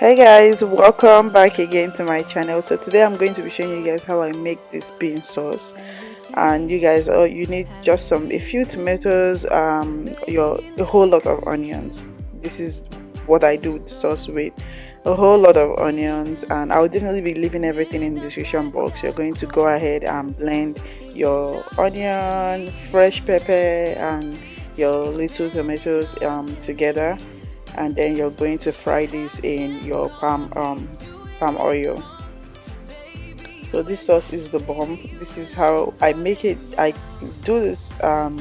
Hey guys, welcome back again to my channel. So today I'm going to be showing you guys how I make this bean sauce. And you guys, you need just a few tomatoes, a whole lot of onions. This is what I do with the sauce with a whole lot of onions, and I'll definitely be leaving everything in the description box. You're going to go ahead and blend your onion, fresh pepper, and your little tomatoes together, and then you're going to fry this in your palm oil. So this sauce is the bomb. This is how I make it. I do this and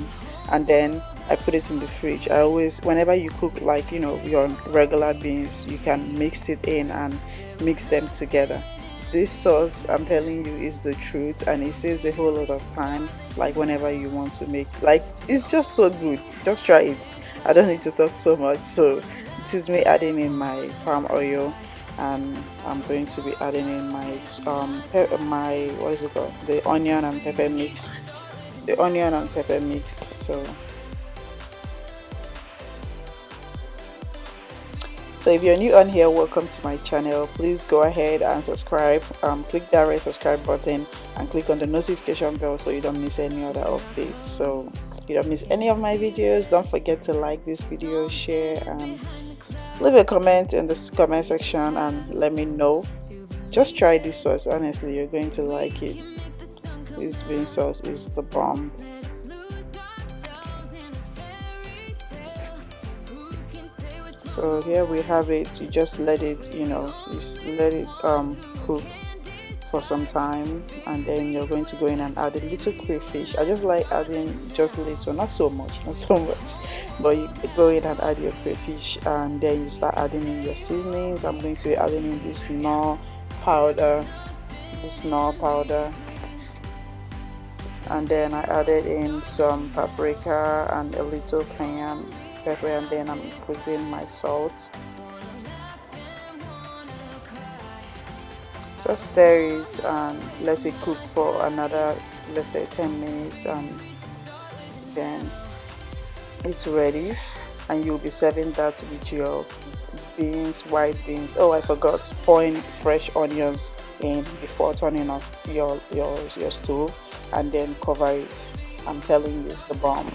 then I put it in the fridge. I always, whenever you cook, like, your regular beans, you can mix it in and mix them together. This sauce, I'm telling you, is the truth, and it saves a whole lot of time. Like whenever you want to make, like, it's just so good. Just try it. I don't need to talk so much. So this is me adding in my palm oil, and I'm going to be adding in my what is it called, the onion and pepper mix. So if you're new on here, welcome to my channel. Please go ahead and subscribe. Click that red subscribe button and click on the notification bell so you don't miss any other updates, so you don't miss any of my videos. Don't forget to like this video, share, and leave a comment in the comment section and let me know. Just try this sauce. Honestly, you're going to like it. This bean sauce is the bomb. So here we have it. You just let it, cook for some time, and then you're going to go in and add a little crayfish. I just like adding just a little, not so much, but you go in and add your crayfish, and then you start adding in your seasonings. I'm going to be adding in this knorr powder, and then I added in some paprika and a little cayenne pepper, and then I'm putting my salt. Just stir it and let it cook for another, let's say, 10 minutes, and then it's ready, and you'll be serving that with your white beans. Oh, I forgot, pouring fresh onions in before turning off your stove, and then cover it. I'm telling you, the bomb.